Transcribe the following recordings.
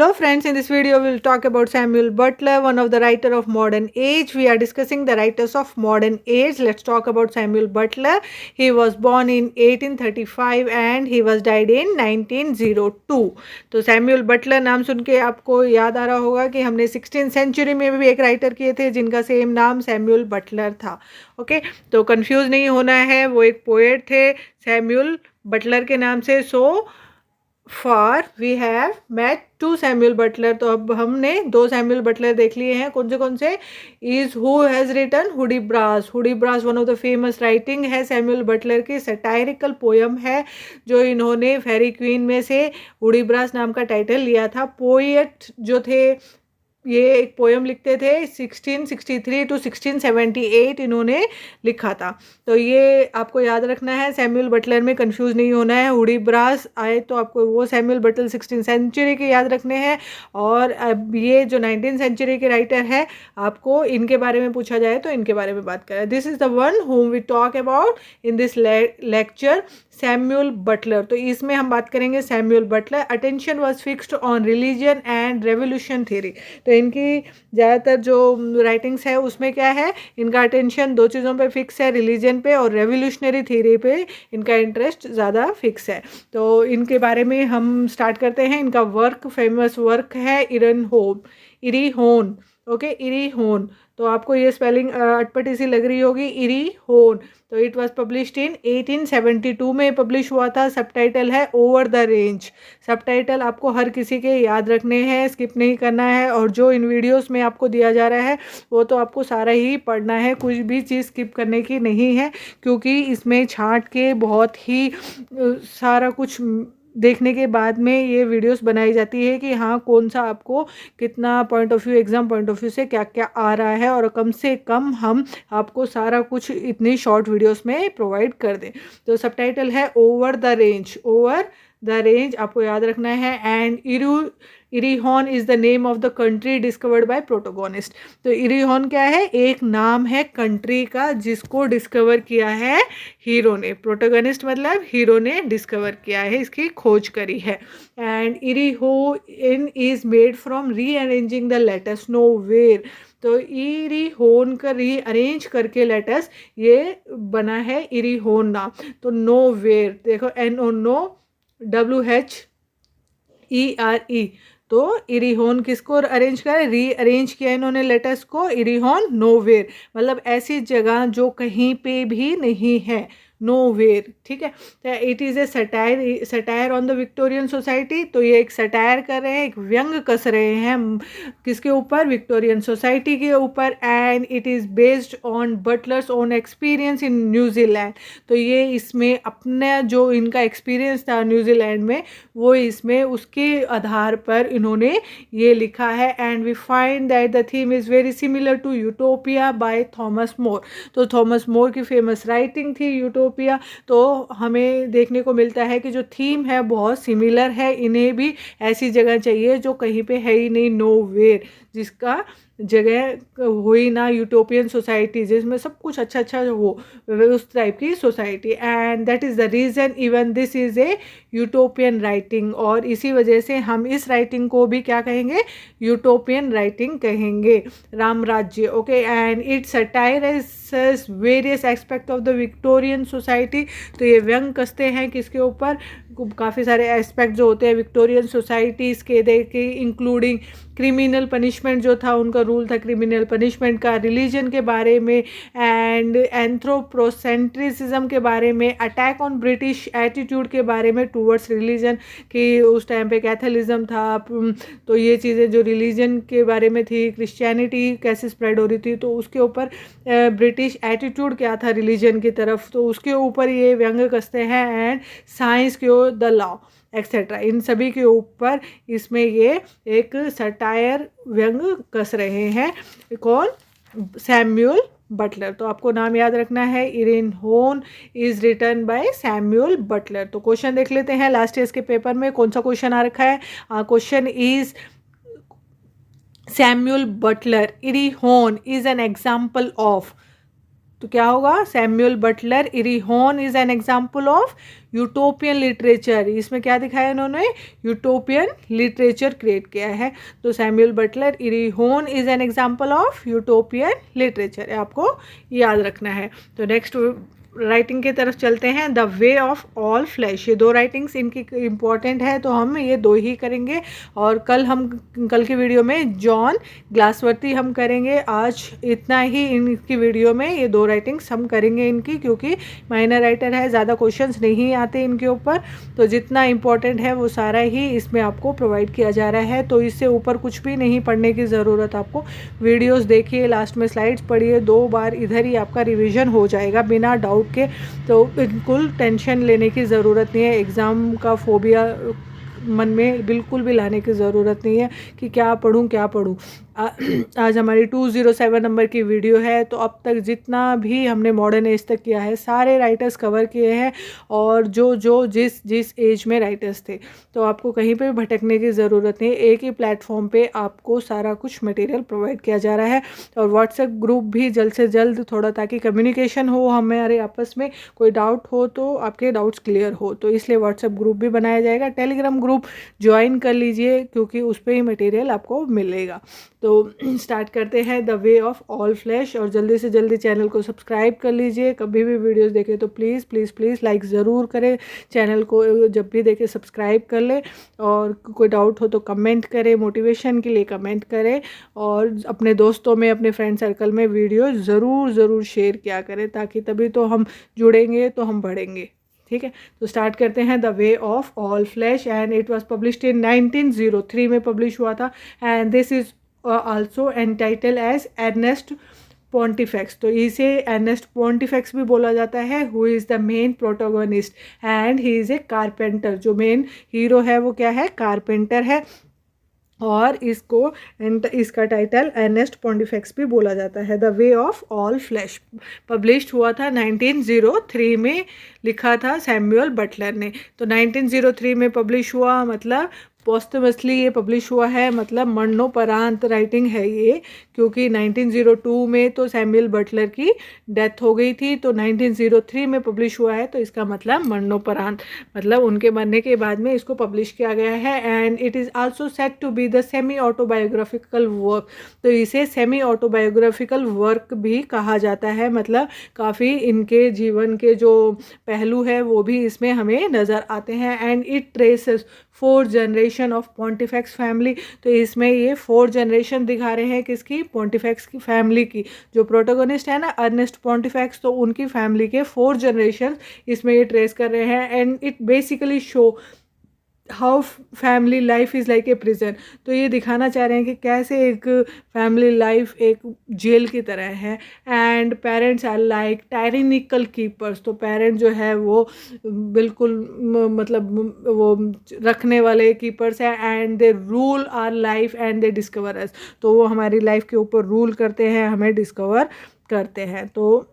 Hello friends, in this video we will talk about Samuel Butler, one of the writer of modern age. We are discussing the writers of modern age. Let's talk about Samuel Butler. He was born in 1835 and he was died in 1902. तो Samuel Buttler नाम सुन के आपको याद आ रहा होगा कि हमने 16th century में भी एक राइटर किए थे जिनका सेम नाम सैम्यूल बटलर था. ओके, तो कंफ्यूज नहीं होना है, वो एक पोएट थे सैम्यूल बटलर के नाम से. So for we have met to Samuel Butler. तो अब हमने दो सैम्यूल बटलर देख लिए हैं. कौन से is who has written Hudibras. Hudibras one of the famous writing है सैम्यूल बटलर की, सटायरिकल पोयम है जो इन्होंने फेरी क्वीन में से हुडीब्रास नाम का टाइटल लिया था. पोएट जो थे ये एक पोएम लिखते थे 1663 टू 1678 इन्होंने लिखा था. तो ये आपको याद रखना है, सैम्यूल बटलर में कंफ्यूज नहीं होना है. हुडीब्रास आए तो आपको वो सैम्यूल बटलर 16th सेंचुरी के याद रखने हैं, और अब ये जो 19th सेंचुरी के राइटर है आपको इनके बारे में पूछा जाए तो इनके बारे में बात करें. This is the one whom we talk about in this lecture, Samuel Butler. तो इसमें हम बात करेंगे Samuel Butler. Attention was fixed on religion and revolution theory. तो इनकी ज़्यादातर जो राइटिंग्स है उसमें क्या है, इनका अटेंशन दो चीज़ों पे फिक्स है, रिलीजन पे और रेवोल्यूशनरी थ्योरी पे इनका इंटरेस्ट ज़्यादा फिक्स है. तो इनके बारे में हम स्टार्ट करते हैं. इनका वर्क, फेमस वर्क है इरी होन. ओके, इरी होन. तो आपको ये स्पेलिंग अटपटी सी लग रही होगी, इरी होन. तो इट वाज पब्लिश्ड इन 1872 में पब्लिश हुआ था. सबटाइटल है ओवर द रेंज. सबटाइटल आपको हर किसी के याद रखने हैं, स्किप नहीं करना है, और जो इन वीडियोस में आपको दिया जा रहा है वो तो आपको सारा ही पढ़ना है, कुछ भी चीज़ स्किप करने की नहीं है, क्योंकि इसमें छांट के बहुत ही सारा कुछ देखने के बाद में ये वीडियोस बनाई जाती है कि हाँ कौन सा आपको कितना point of view, exam point of view से क्या क्या आ रहा है, और कम से कम हम आपको सारा कुछ इतनी शॉर्ट वीडियोस में प्रोवाइड कर दें. तो सबटाइटल है over the range. Over the range आपको याद रखना है. And Erewhon is the name of the country discovered by protagonist. तो इरीहॉन क्या है, एक नाम है कंट्री का जिसको डिस्कवर किया है हीरो ने. प्रोटोगोनिस्ट मतलब हीरो ने डिस्कवर किया है, इसकी खोज करी है. And Erewhon is made from rearranging the letters nowhere. तो इरीहोन का रीअरेंज करके लेटर्स ये बना है इरीहोन नाम. तो नोवेयर देखो, NOWHERE. तो इरीहोन किसको अरेंज करा, रीअरेंज किया इन्होंने लेटर्स को. इरीहोन नोवेयर मतलब ऐसी जगह जो कहीं पे भी नहीं है, नोवेयर. ठीक है. तो it is a satire on the Victorian society. तो ये एक सटायर कर रहे हैं, एक व्यंग कस रहे हैं किसके ऊपर, विक्टोरियन सोसाइटी के ऊपर. And it is based on butlers own experience in New Zealand. तो ये इसमें अपना जो इनका एक्सपीरियंस था न्यूजीलैंड में वो इसमें उसके आधार पर इन्होंने ये लिखा है. And we find that the theme is very similar to Utopia by Thomas More. तो थॉमस मोर की फेमस राइटिंग थी यूटोपिया. तो हमें देखने को मिलता है कि जो थीम है बहुत सिमिलर है. इन्हें भी ऐसी जगह चाहिए जो कहीं पे है ही नहीं, नोवेयर, जिसका जगह हुई ना यूटोपियन सोसाइटी जिसमें सब कुछ अच्छा हो, उस टाइप की society. And that is the reason even this is a utopian writing. और इसी वजह से हम इस राइटिंग को भी क्या कहेंगे, यूटोपियन राइटिंग कहेंगे, Ramrajya. Okay. And it satirises various aspect of the Victorian society. तो ये व्यंग कसते हैं किसके ऊपर, काफ़ी सारे एस्पेक्ट जो होते हैं विक्टोरियन सोसाइटीज़ के, देखे इंक्लूडिंग क्रिमिनल पनिशमेंट जो था, उनका रूल था क्रिमिनल पनिशमेंट का, रिलीजन के बारे में, एंड एंथ्रोपोसेंट्रिसिज्म के बारे में, अटैक ऑन ब्रिटिश एटीट्यूड के बारे में टूवर्ड्स रिलीजन कि उस टाइम पे कैथोलिज्म था. तो ये चीज़ें जो रिलीजन के बारे में थी, क्रिश्चियनिटी कैसे स्प्रेड हो रही थी, तो उसके ऊपर ब्रिटिश एटीट्यूड क्या था रिलीजन की तरफ, तो उसके ऊपर ये व्यंग कसते हैं. एंड साइंस के द लॉ एक्सेट्रा, इन सभी के ऊपर इसमें ये एक सटायर व्यंग कस रहे हैं. कौन, सैम्यूल बटलर. तो आपको नाम याद रखना है, Erewhon is written by Samuel Butler. तो क्वेश्चन देख लेते हैं लास्ट ईयर के पेपर में कौन सा क्वेश्चन आ रखा है. Question is Samuel Butler Erewhon is an example of. तो क्या होगा, Samuel Butler Erewhon is an example of utopian literature. इसमें क्या दिखाया इन्होंने, यूटोपियन लिटरेचर क्रिएट किया है। तो Samuel Butler Erewhon is an example of utopian literature, आपको याद रखना है। तो नेक्स्ट राइटिंग की तरफ चलते हैं, the way of all flash. ये दो राइटिंग्स इनकी इम्पॉर्टेंट है, तो हम ये दो ही करेंगे। और कल की वीडियो में जॉन ग्लासवर्दी हम करेंगे। आज इतना ही इनकी वीडियो में, ये दो राइटिंग्स हम करेंगे इनकी, क्योंकि माइनर राइटर है, ज़्यादा क्वेश्चंस नहीं आते इनके ऊपर। तो जितना इम्पोर्टेंट है वो सारा ही इसमें आपको प्रोवाइड किया जा रहा है। तो इससे ऊपर कुछ भी नहीं पढ़ने की ज़रूरत आपको। वीडियोज़ देखिए, लास्ट में स्लाइड्स पढ़िए, 2 बार इधर ही आपका रिविज़न हो जाएगा बिना डाउट के। तो बिल्कुल टेंशन लेने की ज़रूरत नहीं है, एग्ज़ाम का फोबिया मन में बिल्कुल भी लाने की ज़रूरत नहीं है कि क्या पढूं क्या पढूं। आज हमारी 207 नंबर की वीडियो है। तो अब तक जितना भी हमने मॉडर्न एज तक किया है, सारे राइटर्स कवर किए हैं, और जो जिस एज में राइटर्स थे। तो आपको कहीं पे भटकने की ज़रूरत नहीं, एक ही प्लेटफॉर्म पे आपको सारा कुछ मटेरियल प्रोवाइड किया जा रहा है। और व्हाट्सएप ग्रुप भी जल्द से जल्द थोड़ा, ताकि कम्युनिकेशन हो हमारे आपस में, कोई डाउट हो तो आपके डाउट्स क्लियर हो, तो इसलिए व्हाट्सएप ग्रुप भी बनाया जाएगा। टेलीग्राम ग्रुप ज्वाइन कर लीजिए, क्योंकि उस पर ही मटेरियल आपको मिलेगा। तो स्टार्ट करते हैं, the way of all flash. और जल्दी से जल्दी चैनल को सब्सक्राइब कर लीजिए। कभी भी वीडियोस देखें तो प्लीज़ प्लीज़ प्लीज़ लाइक ज़रूर करें, चैनल को जब भी देखें सब्सक्राइब कर लें। और कोई डाउट हो तो कमेंट करें, मोटिवेशन के लिए कमेंट करें। और अपने दोस्तों में, अपने फ्रेंड सर्कल में वीडियो ज़रूर शेयर किया करें, ताकि तभी तो हम जुड़ेंगे, तो हम बढ़ेंगे। ठीक है, तो स्टार्ट करते हैं, the way of all flash. And it was published in 1903 में पब्लिश हुआ था। And this is also entitled as Ernest Pontifex। तो इसे Ernest Pontifex भी बोला जाता है, who is the main protagonist and he is a carpenter। जो मेन हीरो है वो क्या है, कारपेंटर है। और इसका टाइटल अर्नेस्ट पॉन्टिफेक्स भी बोला जाता है। The way of all flash published हुआ था 1903 में, लिखा था सैमुअल बटलर ने। तो 1903 में पब्लिश हुआ, मतलब पोस्टमसली ये पब्लिश हुआ है, मतलब मरणोपरांत राइटिंग है ये, क्योंकि 1902 में तो सैमुअल बटलर की डेथ हो गई थी। तो 1903 में पब्लिश हुआ है, तो इसका मतलब मरणोपरांत, मतलब उनके मरने के बाद में इसको पब्लिश किया गया है। And it is also said to be the semi autobiographical work. तो इसे सेमी ऑटोबायोग्राफिकल वर्क भी कहा जाता है, मतलब काफ़ी इनके जीवन के जो पहलू है वो भी इसमें हमें नज़र आते हैं। And it traces 4 generation of Pontifex family. तो इसमें ये 4 जनरेशन दिखा रहे हैं, किसकी, पॉन्टिफेक्स की फैमिली की। जो प्रोटोगोनिस्ट है ना अर्नेस्ट पॉन्टिफेक्स, तो उनकी फैमिली के 4 जनरेशन इसमें ये ट्रेस कर रहे हैं। And it basically show how family life is like a prison. तो ये दिखाना चाह रहे हैं कि कैसे एक फैमिली लाइफ एक जेल की तरह है। And parents are like tyrannical keepers. तो पेरेंट जो है वो बिल्कुल मतलब वो रखने वाले कीपर्स हैं। And they rule our life and they discover us. तो वो हमारी लाइफ के ऊपर रूल करते हैं, हमें डिस्कवर करते हैं। तो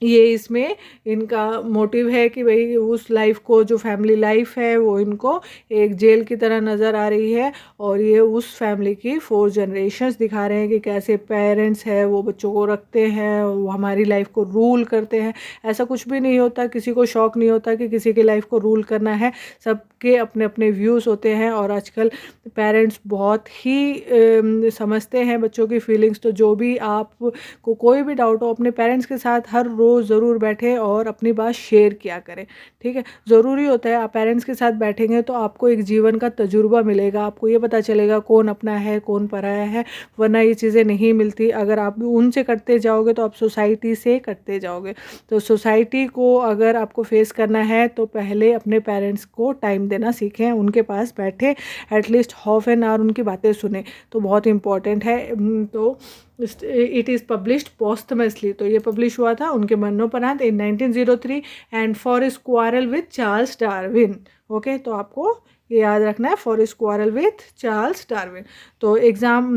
ये इसमें इनका मोटिव है कि भाई उस लाइफ को, जो फैमिली लाइफ है वो इनको एक जेल की तरह नज़र आ रही है। और ये उस फैमिली की 4 जनरेशन्स दिखा रहे हैं कि कैसे पेरेंट्स है वो बच्चों को रखते हैं, वो हमारी लाइफ को रूल करते हैं। ऐसा कुछ भी नहीं होता, किसी को शौक़ नहीं होता कि किसी की लाइफ को रूल करना है। सबके अपने अपने व्यूज़ होते हैं। और आजकल पेरेंट्स बहुत ही समझते हैं बच्चों की फीलिंग्स। तो जो भी आपको कोई भी डाउट हो, अपने पेरेंट्स के साथ हर रोज़ ज़रूर बैठे और अपनी बात शेयर किया करें। ठीक है, ज़रूरी होता है। आप पेरेंट्स के साथ बैठेंगे तो आपको एक जीवन का तजुर्बा मिलेगा, आपको ये पता चलेगा कौन अपना है कौन पराया है, वरना ये चीज़ें नहीं मिलती। अगर आप उनसे करते जाओगे तो आप सोसाइटी से करते जाओगे। तो सोसाइटी को अगर आपको फेस करना है तो पहले अपने पेरेंट्स को टाइम देना सीखें, उनके पास बैठे एटलीस्ट हाफ एन आवर उनकी बातें सुने, तो बहुत इंपॉर्टेंट है। तो इट इज़ पब्लिश्ड पोस्टमसली। तो ये पब्लिश हुआ था उनके मरणोपरांत in 1903 and for is quarrel with Charles Darwin. Okay, तो आपको ये याद रखना है, for is quarrel with Charles Darwin. तो एग्जाम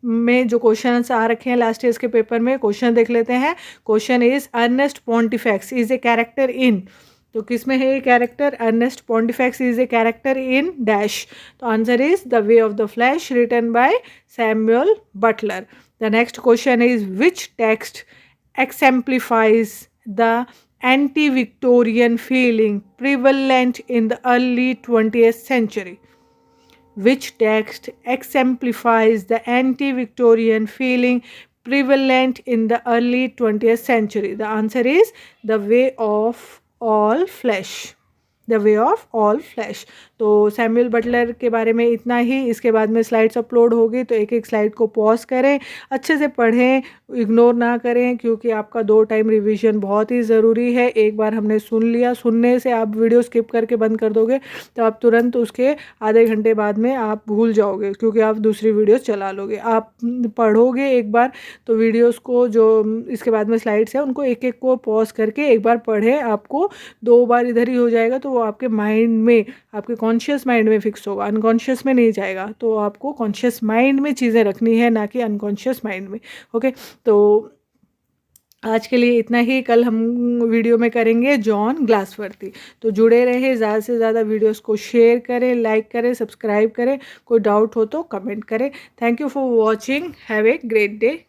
में जो क्वेश्चन आ रखे हैं लास्ट ईयर के पेपर में, क्वेश्चन देख लेते हैं। Question is Ernest Pontifex is a character in. तो किस में है ये कैरेक्टर, Ernest Pontifex is a character in dash. तो answer is the way of the flash written by Samuel Butler. The next question is which text exemplifies the anti-Victorian feeling prevalent in the early 20th century? Which text exemplifies the anti-Victorian feeling prevalent in the early 20th century? The answer is The Way of All Flesh. The way of all flash. तो Samuel Buttler के बारे में इतना ही। इसके बाद में slides upload होगी, तो एक एक स्लाइड को पॉज करें, अच्छे से पढ़ें, इग्नोर ना करें, क्योंकि आपका 2 टाइम रिवीजन बहुत ही ज़रूरी है। एक बार हमने सुन लिया, सुनने से आप वीडियो स्किप करके बंद कर दोगे तो आप तुरंत उसके आधे घंटे बाद में आप भूल जाओगे, क्योंकि आप दूसरी वीडियोस चला लोगे। आप पढ़ोगे एक बार तो वीडियोस को, जो इसके बाद में स्लाइड्स है, उनको एक एक को पॉज करके एक बार पढ़ें। आपको 2 बार इधर ही हो जाएगा तो वो आपके माइंड में, आपके कॉन्शियस माइंड में फिक्स होगा, अनकॉन्शियस में नहीं जाएगा। तो आपको कॉन्शियस माइंड में चीज़ें रखनी है, ना कि अनकॉन्शियस माइंड में। ओके, तो आज के लिए इतना ही। कल हम वीडियो में करेंगे जॉन ग्लासवर्दी। तो जुड़े रहे, ज़्यादा से ज़्यादा वीडियोस को शेयर करें, लाइक करें, सब्सक्राइब करें। कोई डाउट हो तो कमेंट करें। Thank you for watching. Have a great day.